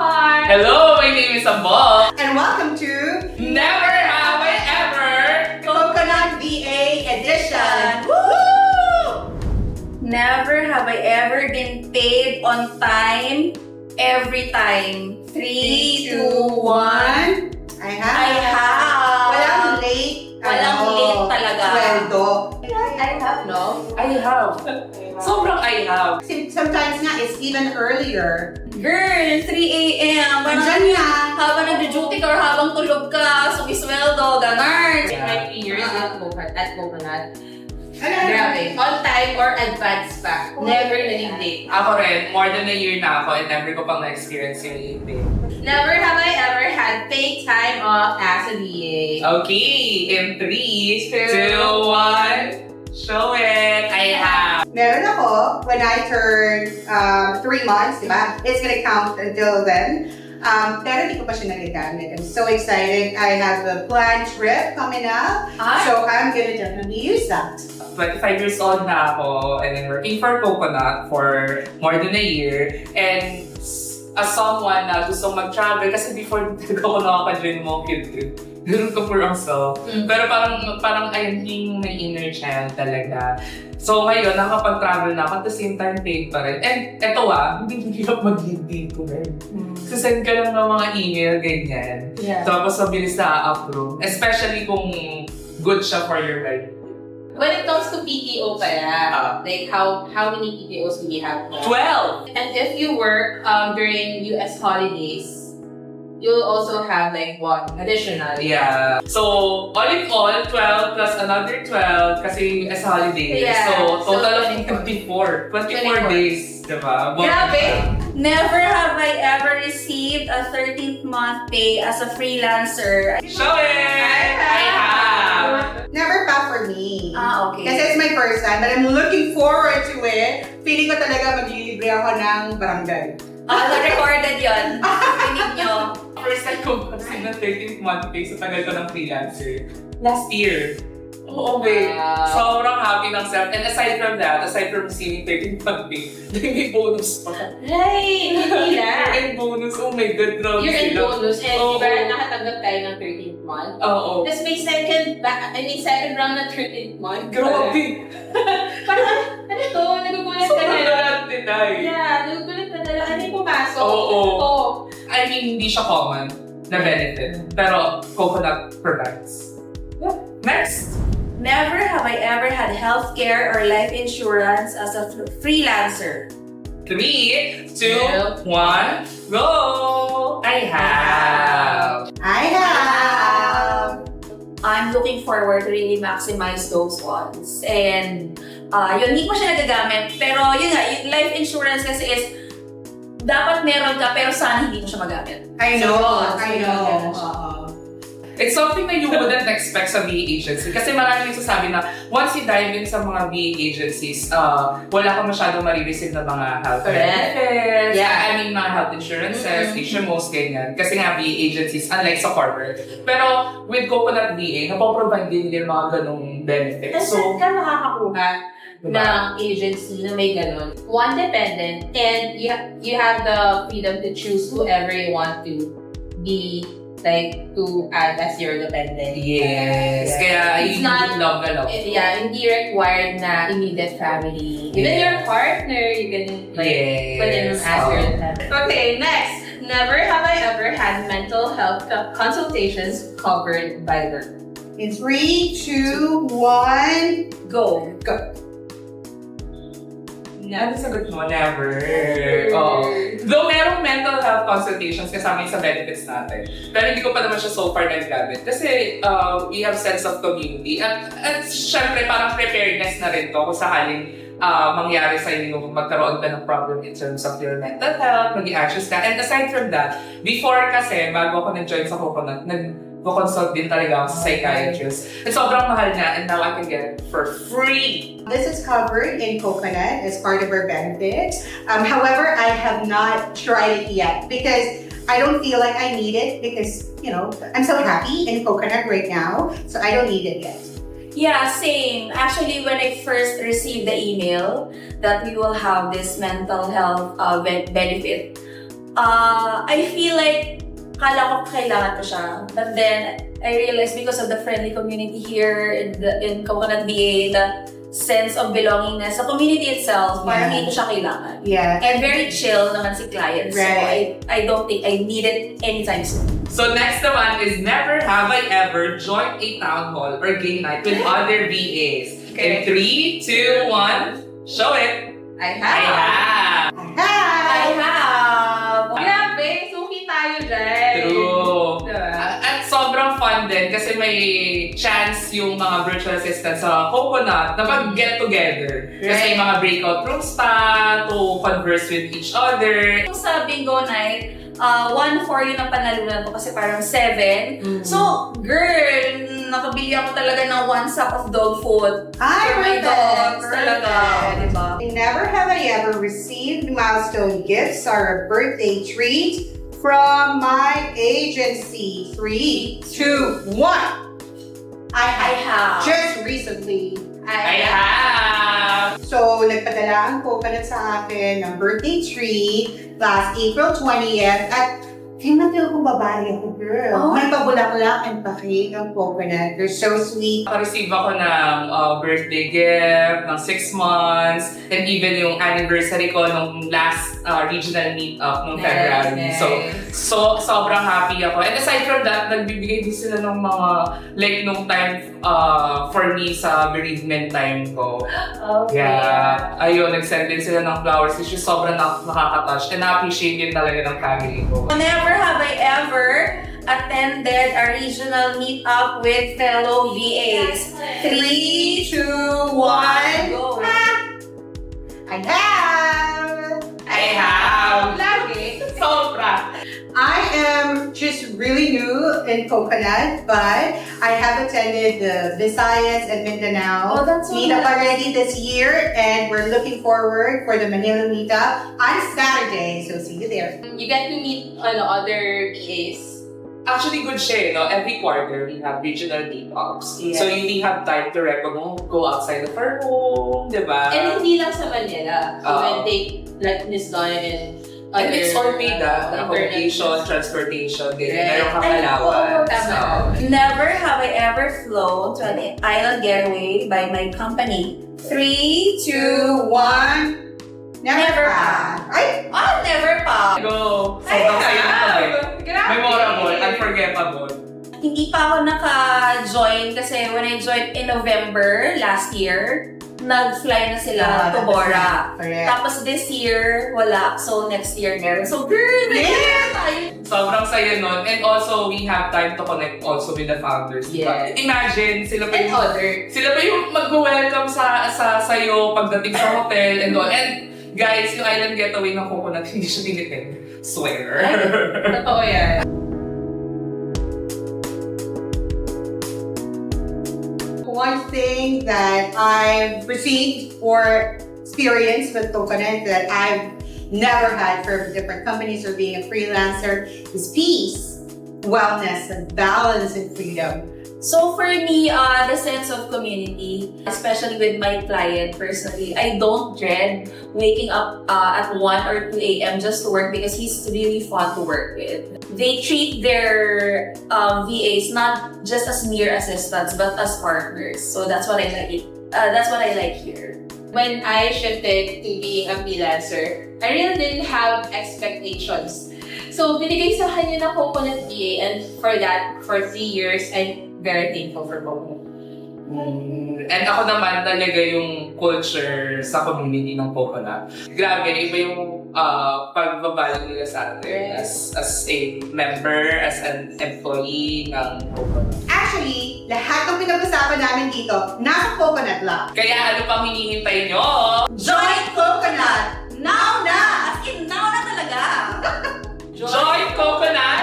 Par! Hello, my name is Ambo. And welcome to Never Have I Ever. Coconut VA Edition! Never have I ever been paid on time, every time. 3, 2, 1. I I have. have. Walang late. Walang late talaga. Sweldo. I have, no? I have. Sobrang I have. Sometimes nga, it's even earlier. Girl, 3 a.m. Andyan yan. Habang nag-duty ka or habang tulog ka, sumisweldo, ganun. My 3 years at Coconut. Ano? Grabe. On time or advance pa. Never na late. Ako rin, more than a year na ako and never ko pang na-experience yung evening. Never have I ever had paid time off as a VA. Okay, in 3, 2, 1, show it. I have. Meron ako, when I turn 3 months, di ba? It's gonna count until then. Pero hindi ko pa siya nagagamit. I'm so excited. I have a planned trip coming up. So I'm gonna definitely use that. 25 years old na ako and then working for Coconut for more than a year. And as someone na gusto mag-travel, kasi before talaga ako nakaka-join mo kid, ganun ko for myself. Pero parang ayun yung may inner child talaga. So ngayon, nakapag-travel na ako at the same time paid pa rin. And eto hindi hirap mag-leave dito rin. Send ka lang ng mga email, ganyan. Yeah. Tapos mabilis na approve. Especially kung good siya for your life. When it comes to PTO pala, like how many PTOs do we have now? 12! And if you work during US holidays, you'll also have like one additional. Yeah. So, all in all, 12 plus another 12 kasi US holidays. Yeah. So, total So, of 24. 24 days, diba? Grabe! Never have I ever received a 13th month pay as a freelancer. Show it! I have! Never pa for me. Okay. Kasi it's my first time, but I'm looking forward to it. Feeling ko talaga maglilibre ako ng barangay. Recorded yun. Pinig nyo. First time ko kasi ng 13th month pay sa tagal ko ng freelancer. Last year. Oo, babe. Wow. Sobrang happy ng self. And aside from that, aside from receiving 13th month pay, may bonus pa. Right! Hindi na. Year-end bonus. Oh my God, grabe Year-end sila. bonus. And Oo. diba nakatanggap tayo ng 13th month? Oo. Tapos may second round na 13th month. Grabe! Parang, ano to? Nagugulat ka Sobrang na. lahat tinay. Yeah, nagugulat ka na. Ano yung pumasok? Oo. Oo. I mean, hindi siya common na benefit. Pero Coconut provides. Next! Never have I ever had healthcare or life insurance as a freelancer. 3, 2, 1, go! I have! I have. I'm looking forward to really maximize those ones. And yun, hindi ko siya nagagamit. Pero yun nga, yung life insurance kasi is dapat meron ka pero sana hindi mo siya magamit. I know. So, I know. ganun siya. It's something that you wouldn't expect sa VA agency. Kasi maraming nagsasabi na once you dive in sa mga VA agencies, wala ka masyadong marireceive na mga health benefits. Yeah. I mean, mga health insurances, HMOs, ganyan. Kasi nga VA agencies, unlike sa corporate. Pero with Coconut VA, napoprovide din nila mga ganong benefits. So, So, saan ka makakakuha diba? ng agency na may ganun? One, dependent, and you have the freedom to choose whoever you want to be, like, to add as your dependent. Yes. Kaya It's you not- love na love. Yeah, hindi required na immediate family. Even your partner, you can like put him as your dependent. Okay, next. Never have I ever had mental health consultations covered by work. In 3, 2, 1, Go. go. Ano sagot mo? Never. Oo. Though merong mental health consultations kasama yung sa benefits natin. Pero hindi ko pa naman siya so far nag-gamit. Kasi we have sense of community. At syempre parang preparedness na rin to kung sakaling mangyari sa inyo magkaroon ka ng problem in terms of your mental health, maging anxious ka. And aside from that, before kasi, bago ako nag-join sa Coconut, nag-consult din talaga ako sa psychiatrist. At sobrang mahal niya and now I can get it for free. This is covered in Coconut as part of our benefits. However, I have not tried it yet because I don't feel like I need it because, you know, I'm so happy in Coconut right now, so I don't need it yet. Yeah, same. Actually, when I first received the email that we will have this mental health benefit, I feel like kala ko kailangan ko siya. But then, I realized because of the friendly community here in Coconut VA, the sense of belongingness sa community itself, parang hindi ko siya kailangan. Yeah. And very chill naman si client. Right. So, I don't think I need it anytime soon. So next naman is never have I ever joined a town hall or game night with other VAs. In 3, 2, 1, show it! I I have! I have! Grabe, suki tayo dyan. True! Diba? At sobrang fun din kasi may chance yung mga virtual assistants sa Coconut na mag-get together. Kasi may mga breakout rooms pa to converse with each other. Yung sa bingo night, 1-4 yun ang panalunan ko kasi parang 7. So, girl, nakabili ako talaga ng 1 sack of dog food. Hi, For my dogs, perfect. talaga, diba? Never have I ever received milestone gifts or a birthday treat from my agency. 3, 2, 1. I have. just recently. I have! So, nagpadala ang Coconut sa akin ng birthday treat last April 20th at kaya na-feel ko babae ako, girl. Oh. May pabulak-bulak pa cake ang Coconut. They're so sweet. Naka-receive ako ng birthday gift ng 6 months and even yung anniversary ko nung last regional meet-up nung February. Nice. So, sobrang happy ako. And aside from that, nagbibigay din sila ng mga, like, nung time for me sa bereavement time ko. Okay. Yeah. Ayun, nag-send din sila ng flowers which is sobrang nakaka-touch and na-appreciate din talaga ng family ko. Never have I ever attended a regional meetup with fellow VAs. 3, 2, 1, go! I have! I have! Lagi. Sobra! I am just really new in Coconut, but I have attended the Visayas and Mindanao Oh, that's so meetup nice. already this year, and we're looking forward for the Manila meetup on Saturday. So see you there. You get to meet other PAs. Actually, good siya, no? Every quarter, we have regional meetups. Yes. So, you really have time to go outside of our home, di ba? And hindi lang sa Manila. Oo. Even take like Miss Donna and And other, it's all paid, accommodation, internet. transportation, ganyan. Right. Meron kang Ay, allowance. tama. So, Never have I ever flown to an island getaway by my company. 3, 2, 1. Never have. Ay, Never pa! go! Sobrang saya na kami. Grabe. Memorable, unforgettable. Hindi pa ako naka-join kasi when I joined in November last year, nag-fly na sila to Bora. Correct. Tapos this year, wala. So next year meron. So girl, Yeah. tayo. Sobrang saya nun. And also, we have time to connect also with the founders. diba? Yes. Imagine, sila pa And yung sila pa yung mag-welcome sa'yo pagdating sa hotel and all. And guys, yung island getaway ng Coconut, hindi siya tinitid. Swear. Totoo yan. One thing that I've received or experienced with Coconut that I've never had from different companies or being a freelancer is peace, wellness, and balance and freedom. So for me, the sense of community, especially with my client personally, I don't dread waking up at 1 or 2 a.m. just to work because he's really fun to work with. They treat their VAs not just as mere assistants but as partners. So that's what I like. That's what I like here. When I shifted to being a freelancer, I really didn't have expectations. So, binigay sa kanya ng Coconut VA, and for that, for 3 years, I'm very thankful for Coconut. And ako naman talaga yung culture sa community ng Coconut. Grabe, iba yung pagbabalog nila sa atin as a member, as an employee ng Coconut. Actually, lahat ng pinag-usapan namin dito, nasa Coconut lang. Kaya ano pang hinihintay nyo? Join Coconut! Now na! As in, now na talaga! Join Coconut!